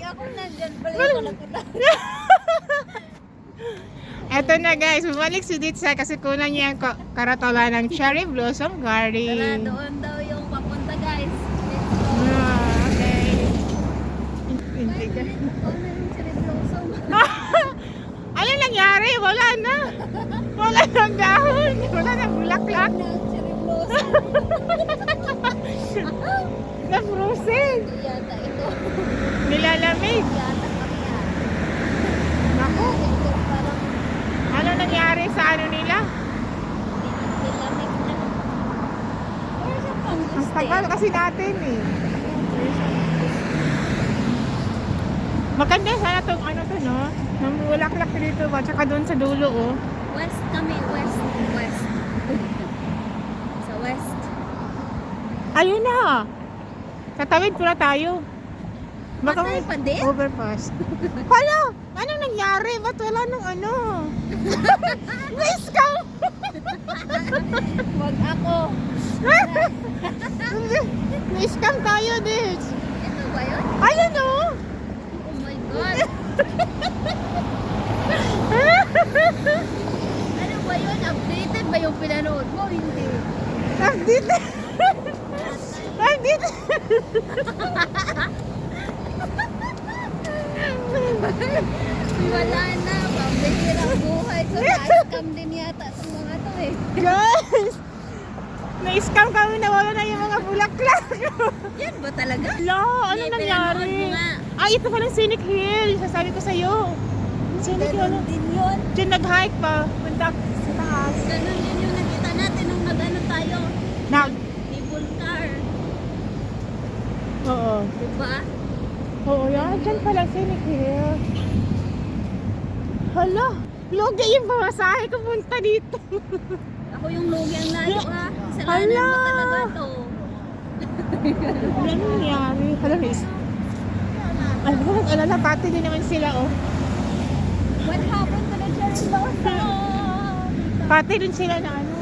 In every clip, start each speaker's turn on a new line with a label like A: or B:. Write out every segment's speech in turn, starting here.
A: ako nandyan pala.
B: Eto na guys, bumalik si Ditsa kasi kunan niya ang karatola ng Cherry Blossom
A: Tara,
B: Garden.
A: doon daw yung papunta guys.
B: Okay.
A: Ay, ulit ko na yung cherry blossom.
B: Ano nangyari? Wala na. Wala nang dahon. Wala nang bulaklak.
A: Na cherry blossom.
B: Na-frozen.
A: Hindi yata ito.
B: Nilalamig.
A: Yata kami ah.
B: Naku.
A: Ito parang
B: Ano nangyari sa ano nila?
A: nilamig na. Where's the fungus
B: Ang tagal kasi natin eh. Maganda sana tong ano to no? Nang bulaklak dito ba? Tsaka doon sa dulo oh.
A: West kami, west. Sa west.
B: Ayun na. Tatawid pala tayo.
A: Patay pa din?
B: Overpass. Hala! Anong nangyari? Ba't wala nang ano? Na-scam!
A: Wag ako.
B: Na-scam tayo, Dits.
A: Ito ba yun?
B: Ayun oh!
A: Oh my God. Ano ba yun? Updated ba yung pinanood mo? Hindi.
B: Nandito! Nandito!
A: Wala na. Pambihirang buhay ko. Na-scam din yata itong mga to eh.
B: Guys! Na-scam kami, nawala na yung mga bulaklak.
A: Yan ba talaga?
B: Hala, ano
A: Hindi,
B: nangyari?
A: pinanood mo nga.
B: Ay, ito palang Scenic Hill. Sasabi ko sa'yo. Scenic Hill.
A: Ganun din yun.
B: Diyan nag-hike pa. Punta sa taas.
A: Ganun din yung nakita natin nung nag-ano tayo.
B: Nag.
A: Cable car.
B: Oo.
A: Diba?
B: Oo, yan. Diyan pala Scenic Hill. Hala, logi yung pamasahe ko punta dito.
A: Ako yung lugi ang layo ha. Kasalanan
B: Hala.
A: mo talaga to.
B: Ano nangyari? Hala, miss. Ano, nag-alala, pati din naman sila, oh.
A: What happened to the cherry blossom?
B: Pati din sila na ano.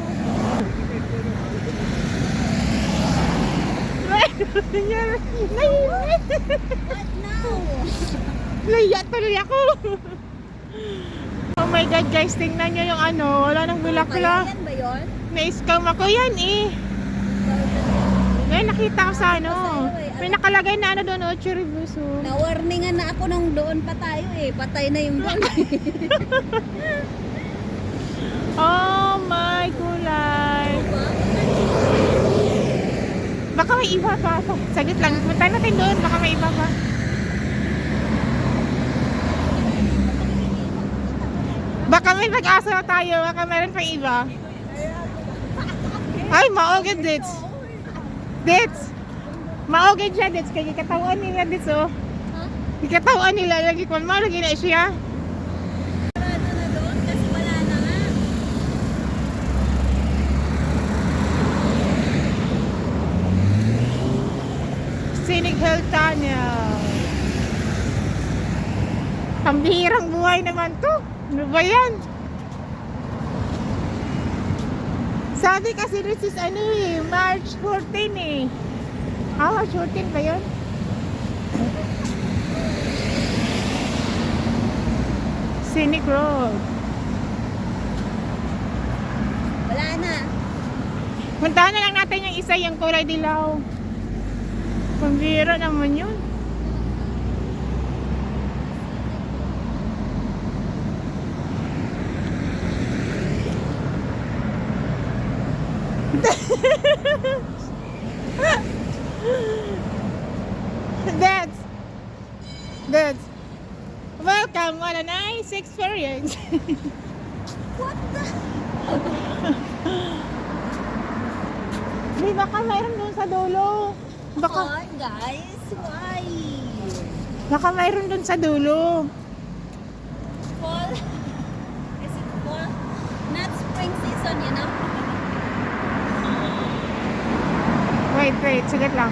B: Ay, ano nangyari?
A: What now?
B: Naiya tuloy ako. Oh my God, guys, tingnan nyo yung ano, wala nang
A: Kaya
B: bulaklak.
A: yan ba yun?
B: Na-scam ako yan eh. Ngayon nakita ko sa ano. May nakalagay na ano doon, oh, cherry blossom.
A: Na-warningan na ako nung doon pa tayo eh. Patay na yung doon.
B: Oh my kulay. Baka may iba pa. Saglit lang. Punta natin doon. Baka may iba pa. Baka may pag-asa na tayo. Baka meron pa iba. Ay, maogid, Dits. Dits. Maogid siya, Dits. Kaya katawan nila, Dits, oh. Katawan nila. Lagi ko. Lagi na siya.
A: Sarado na doon kasi wala na nga.
B: Scenic Hill Tunnel. Pambihirang buhay naman to. Ano ba yan? Sabi kasi this is ano eh, March 14 eh. March 14 ba yun? Scenic Road.
A: Wala na.
B: Puntahan na lang natin yung isa, yung kulay dilaw. Pambihira naman yun. That's welcome on a nice experience.
A: What the?
B: Di baka mayroon doon sa dulo. Baka
A: Why guys? Why?
B: mayroon doon sa dulo.
A: Fall? Is it fall? Not spring season, you know?
B: Wait, sige lang.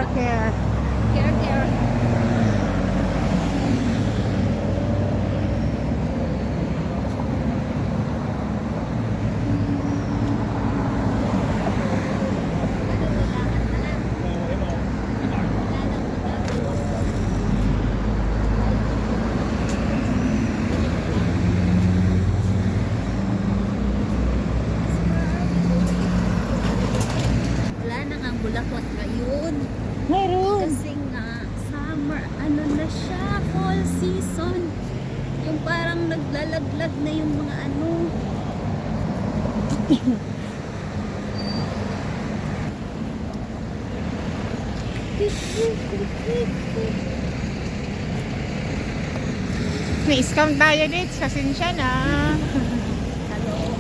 B: Care, care.
A: Care, care. Wala na nga bulaklak ngayon.
B: Meron.
A: Kasi nga, summer, ano na siya, fall season. Yung parang naglalaglag na yung mga ano.
B: May scam tayo dito. Pasensya na.
A: Kaloka.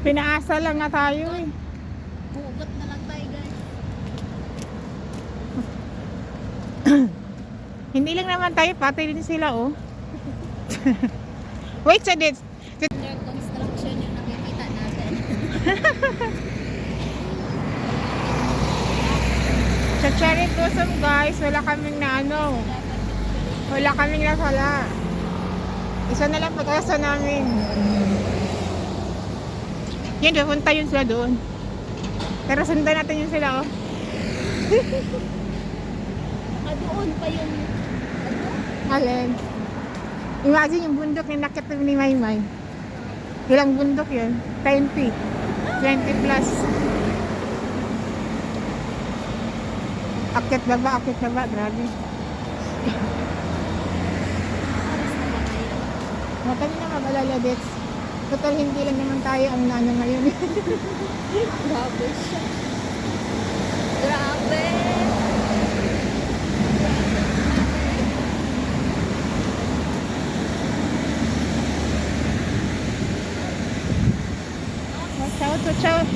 B: Pinaasa lang nga tayo eh.
A: Hugot na lang tayo guys.
B: Hindi lang naman tayo, pati din sila oh. Wait, so this.
A: Under construction yung nakikita natin.
B: Sa cherry blossom guys, wala kaming na ano. Wala kaming nasala. Isa na lang pag-asa namin. Yan, pupunta yun sila doon. Pero sundan natin yun sila oh.
A: Doon pa yung
B: Alin? Imagine yung bundok na nakita ni Maymay. Ilang bundok yun? 20. 20 plus. Akit baba, grabe. Matali na mag-alala, Dets. Total, hindi lang naman tayo ang nano ngayon.
A: grabe siya. Grabe.
B: Watch out.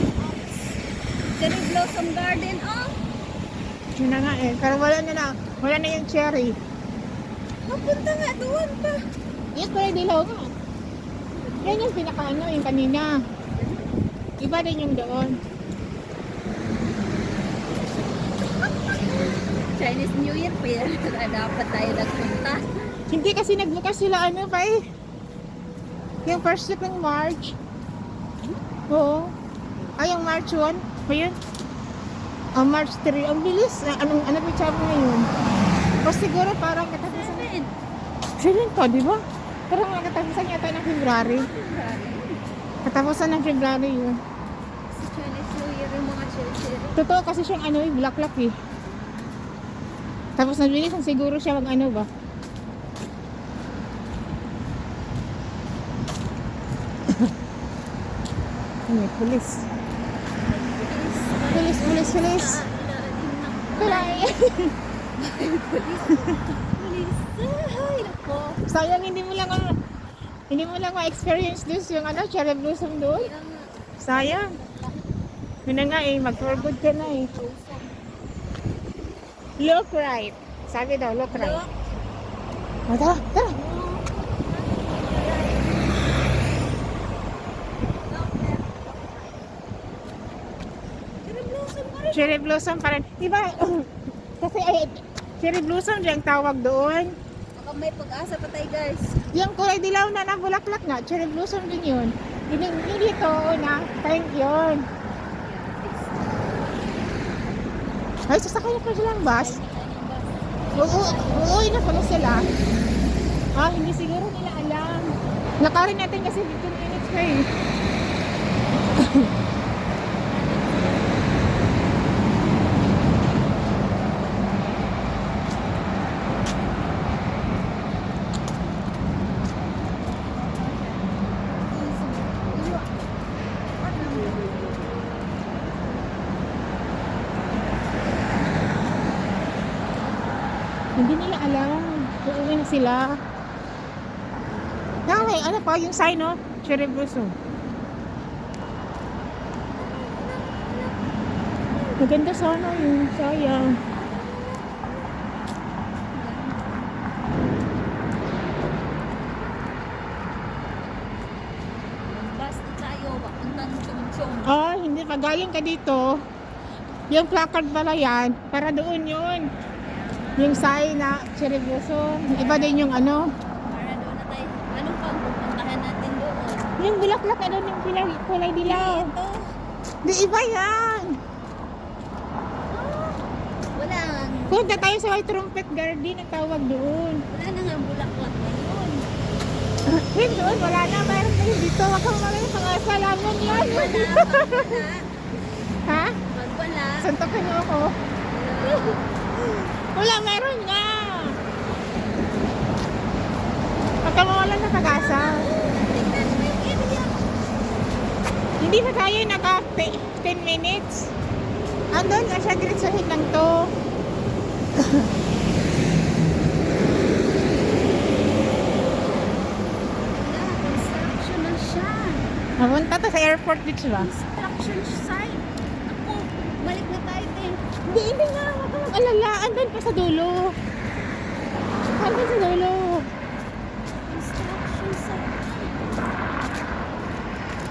A: Cherry Blossom Garden, oh.
B: Yun na nga eh. Pero wala na yung cherry.
A: Mapunta nga doon pa.
B: Yes, pero dilaw nga. Yan yung pinaka-ano, yung kanina. Iba din yung doon.
A: Chinese New Year pa yan. Dapat tayo nagpunta.
B: Hindi kasi nagbukas sila ano pa eh. Yung first week ng March. Oo. Ay, yung March 1. Ba yun? March 3. Ang bilis. Ano ba sabi ngayon? O siguro parang katapusan. 7 pa, di ba? Parang katapusan yata ng February. Katapusan ng February yun.
A: Sa Chinese New Year yung mga cherry.
B: Totoo kasi siyang ano eh, bulaklak eh. Tapos nabilisan siguro siya mag ano ba? May pulis. Pulis. Kulay.
A: Police. Ay, nako.
B: Sayang hindi mo lang ma-experience this yung ano, cherry blossom doon.
A: Kaya nga,
B: Sayang. Yun na nga eh, mag-for good ka na eh. Look right. Sabi daw, look right.
A: Look.
B: O, tara. Cherry blossom pa rin. Diba, kasi cherry blossom yung tawag doon.
A: Baka may pag-asa pa tayo guys.
B: Yung kulay dilaw na bulaklak na, cherry blossom din yun. Yung dito na, thank yun. Ay, sasakay na pa silang bus. Uuwi na pala sila. Hindi siguro nila alam. Lakarin natin kasi 15 minutes pa eh. Hindi nila alam. Uuwi na sila. may ano pa yung sign, no? Cherry blossom. Maganda sana yung sayang.
A: Basta tayo, papuntang Chong-Chong.
B: Oh, hindi pa. Galing ka dito. Yung placard pala yan. Para doon yun. Yung sign na cherry blossom. Iba din yung ano.
A: Para doon na tayo. Anong pang pupuntahan natin doon?
B: Yung bulaklak na doon yung kulay dilaw.
A: Ito.
B: Di iba yan.
A: Wala nga.
B: Punta tayo sa White Trumpet Garden. Ang tawag doon.
A: Wala na nga bulaklak na yun.
B: Yun doon. Wala na. Mayroon na yun dito. Wag kang malay pangasalanan yan.
A: Wala.
B: Ha?
A: Pag wala.
B: Santokin mo ako. Wala, meron nga. Pag mawala na pag-asa.
A: Tingnan mo yung area.
B: Hindi pa tayo naka 10 minutes. Andun na siya, diretsuhin lang to.
A: Wala, construction na siya.
B: Mapunta to sa airport dito ba?
A: Construction site. Ako, balik na tayo din.
B: Hindi nga. Huwag kang mag-alala. Andun pa sa dulo. Andun sa dulo.
A: Construction site.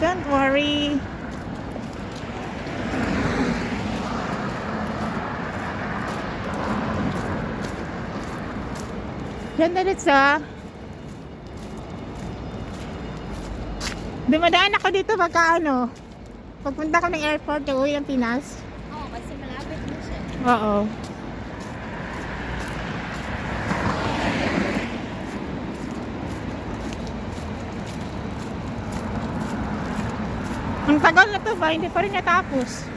B: Don't worry. Yan na rin sa dumadaan ako dito pagka ano pagpunta ko ng airport uwi ng Pinas.
A: Oo, kasi malapit na siya.
B: Oo. Ang tagal na to ba? Hindi pa rin natapos.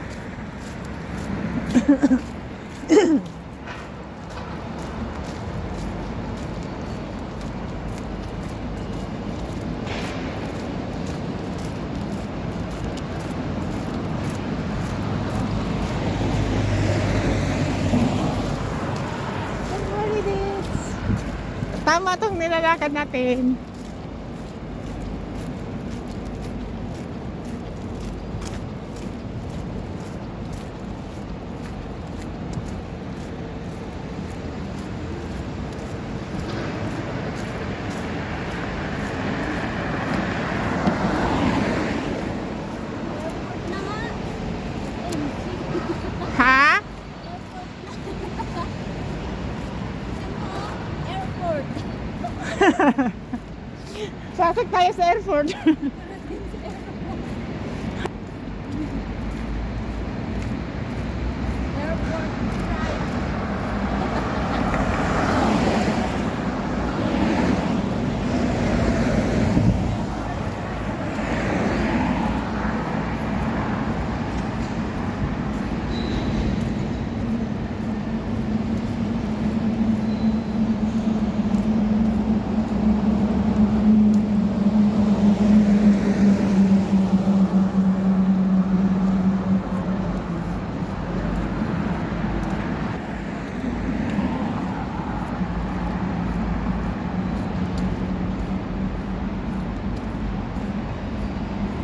B: Tama tong nilalakad natin.
A: Na nga.
B: Ha?
A: Airport.
B: Sasag tayo sa airport.
A: Airport drive.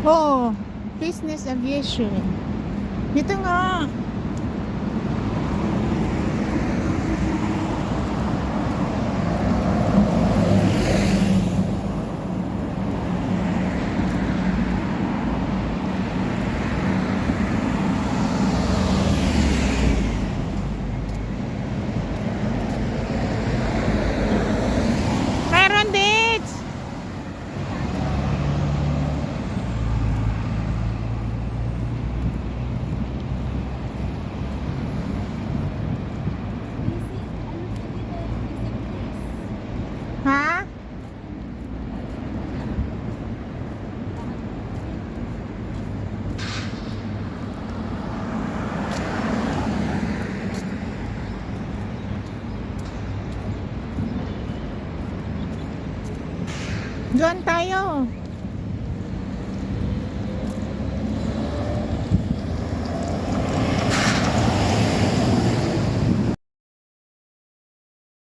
B: Oo. Business aviation. Dito nga. Meron dit. Ha? Doon tayo.